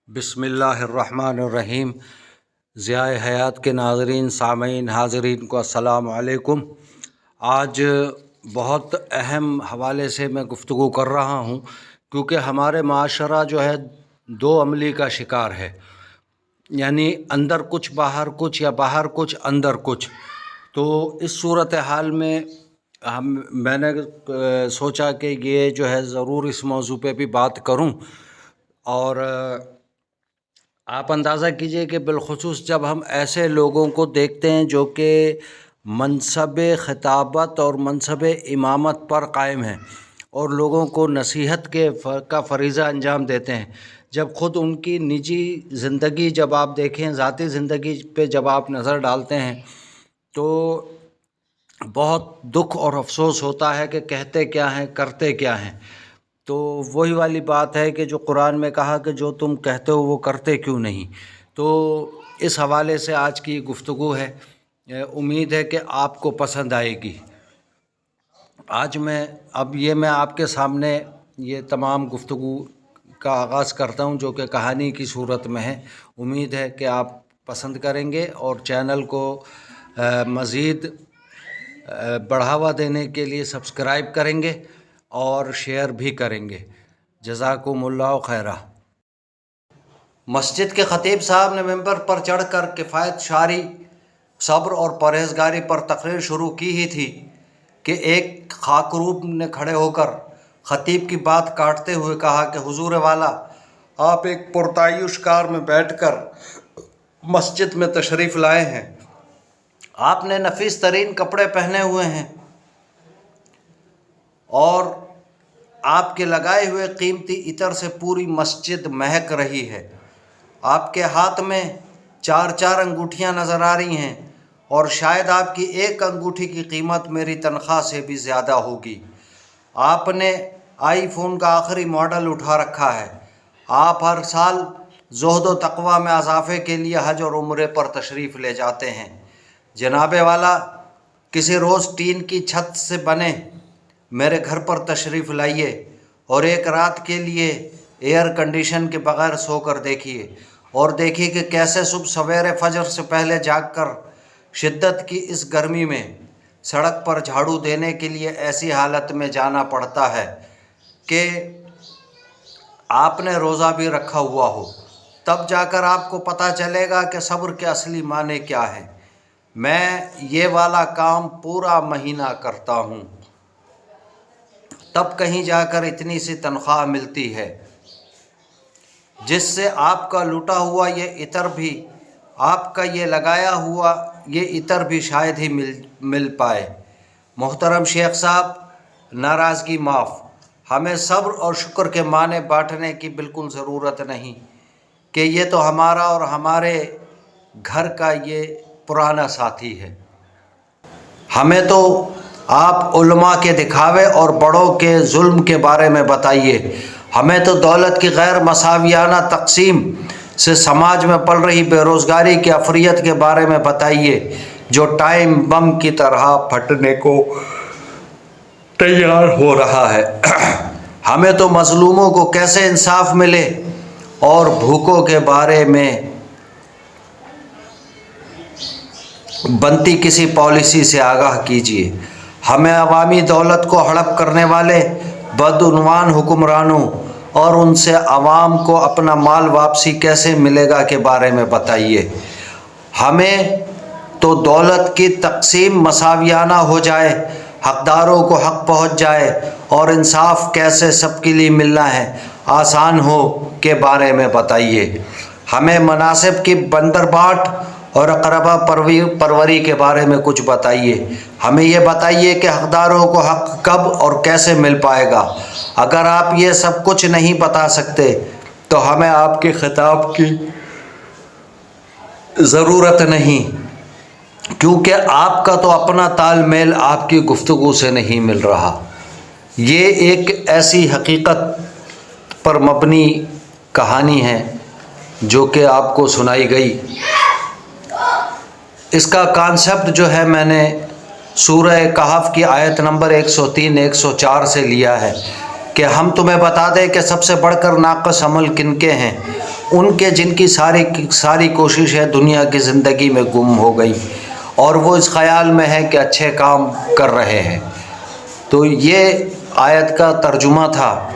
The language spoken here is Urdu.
بسم اللہ الرحمن الرحیم۔ ضیاء حیات کے ناظرین، سامعین، حاضرین کو السلام علیکم۔ آج بہت اہم حوالے سے میں گفتگو کر رہا ہوں کیونکہ ہمارے معاشرہ جو ہے دو عملی کا شکار ہے، یعنی اندر کچھ باہر کچھ یا باہر کچھ اندر کچھ۔ تو اس صورتحال میں میں نے سوچا کہ یہ جو ہے ضرور اس موضوع پہ بھی بات کروں، اور آپ اندازہ کیجئے کہ بالخصوص جب ہم ایسے لوگوں کو دیکھتے ہیں جو کہ منصب خطابت اور منصب امامت پر قائم ہیں اور لوگوں کو نصیحت کا فریضہ انجام دیتے ہیں، جب خود ان کی نجی زندگی جب آپ دیکھیں، ذاتی زندگی پہ جب آپ نظر ڈالتے ہیں تو بہت دکھ اور افسوس ہوتا ہے کہ کہتے کیا ہیں، کرتے کیا ہیں۔ تو وہی والی بات ہے کہ جو قرآن میں کہا کہ جو تم کہتے ہو وہ کرتے کیوں نہیں۔ تو اس حوالے سے آج کی گفتگو ہے، امید ہے کہ آپ کو پسند آئے گی۔ آج میں آپ کے سامنے یہ تمام گفتگو کا آغاز کرتا ہوں جو کہ کہانی کی صورت میں ہے۔ امید ہے کہ آپ پسند کریں گے اور چینل کو مزید بڑھاوا دینے کے لیے سبسکرائب کریں گے اور شیئر بھی کریں گے۔ جزاکم اللہ خیرہ۔ مسجد کے خطیب صاحب نے ممبر پر چڑھ کر کفایت شعری، صبر اور پرہیزگاری پر تقریر شروع کی ہی تھی کہ ایک خاکروب نے کھڑے ہو کر خطیب کی بات کاٹتے ہوئے کہا کہ حضور والا، آپ ایک پرتعیش کار میں بیٹھ کر مسجد میں تشریف لائے ہیں، آپ نے نفیس ترین کپڑے پہنے ہوئے ہیں اور آپ کے لگائے ہوئے قیمتی عطر سے پوری مسجد مہک رہی ہے، آپ کے ہاتھ میں 4 انگوٹھیاں نظر آ رہی ہیں اور شاید آپ کی ایک انگوٹھی کی قیمت میری تنخواہ سے بھی زیادہ ہوگی، آپ نے آئی فون کا آخری ماڈل اٹھا رکھا ہے، آپ ہر سال زہد و تقوی میں اضافے کے لیے حج اور عمرے پر تشریف لے جاتے ہیں، جناب والا کسی روز ٹین کی چھت سے بنے میرے گھر پر تشریف لائیے اور ایک رات کے لیے ایئر کنڈیشن کے بغیر سو کر دیکھیے اور دیکھیے کہ کیسے صبح سویرے فجر سے پہلے جاگ کر شدت کی اس گرمی میں سڑک پر جھاڑو دینے کے لیے ایسی حالت میں جانا پڑتا ہے کہ آپ نے روزہ بھی رکھا ہوا ہو، تب جا کر آپ کو پتہ چلے گا کہ صبر کے اصلی معنی کیا ہے۔ میں یہ والا کام پورا مہینہ کرتا ہوں، تب کہیں جا کر اتنی سی تنخواہ ملتی ہے جس سے آپ کا لوٹا ہوا یہ عطر بھی، آپ کا یہ لگایا ہوا یہ عطر بھی شاید ہی مل پائے۔ محترم شیخ صاحب، ناراضگی معاف، ہمیں صبر اور شکر کے معنی بانٹنے کی بالکل ضرورت نہیں کہ یہ تو ہمارا اور ہمارے گھر کا یہ پرانا ساتھی ہے۔ ہمیں تو آپ علماء کے دکھاوے اور بڑوں کے ظلم کے بارے میں بتائیے، ہمیں تو دولت کی غیر مساویانہ تقسیم سے سماج میں پل رہی بے روزگاری کی افریت کے بارے میں بتائیے جو ٹائم بم کی طرح پھٹنے کو تیار ہو رہا ہے۔ ہمیں تو مظلوموں کو کیسے انصاف ملے اور بھوکوں کے بارے میں بنتی کسی پالیسی سے آگاہ کیجیے۔ ہمیں عوامی دولت کو ہڑپ کرنے والے بدعنوان حکمرانوں اور ان سے عوام کو اپنا مال واپسی کیسے ملے گا کے بارے میں بتائیے۔ ہمیں تو دولت کی تقسیم مساویانہ ہو جائے، حقداروں کو حق پہنچ جائے اور انصاف کیسے سب کے لیے ملنا ہے آسان ہو کے بارے میں بتائیے۔ ہمیں مناصب کی بندرباٹ اور اقربا پروری کے بارے میں کچھ بتائیے۔ ہمیں یہ بتائیے کہ حقداروں کو حق کب اور کیسے مل پائے گا۔ اگر آپ یہ سب کچھ نہیں بتا سکتے تو ہمیں آپ کے خطاب کی ضرورت نہیں، کیونکہ آپ کا تو اپنا تال میل آپ کی گفتگو سے نہیں مل رہا۔ یہ ایک ایسی حقیقت پر مبنی کہانی ہے جو کہ آپ کو سنائی گئی۔ اس کا کانسیپٹ جو ہے میں نے سورہ کہف کی آیت نمبر 103 104 سے لیا ہے کہ ہم تمہیں بتا دیں کہ سب سے بڑھ کر ناقص عمل کن کے ہیں؟ ان کے جن کی ساری کوششیں دنیا کی زندگی میں گم ہو گئی اور وہ اس خیال میں ہے کہ اچھے کام کر رہے ہیں۔ تو یہ آیت کا ترجمہ تھا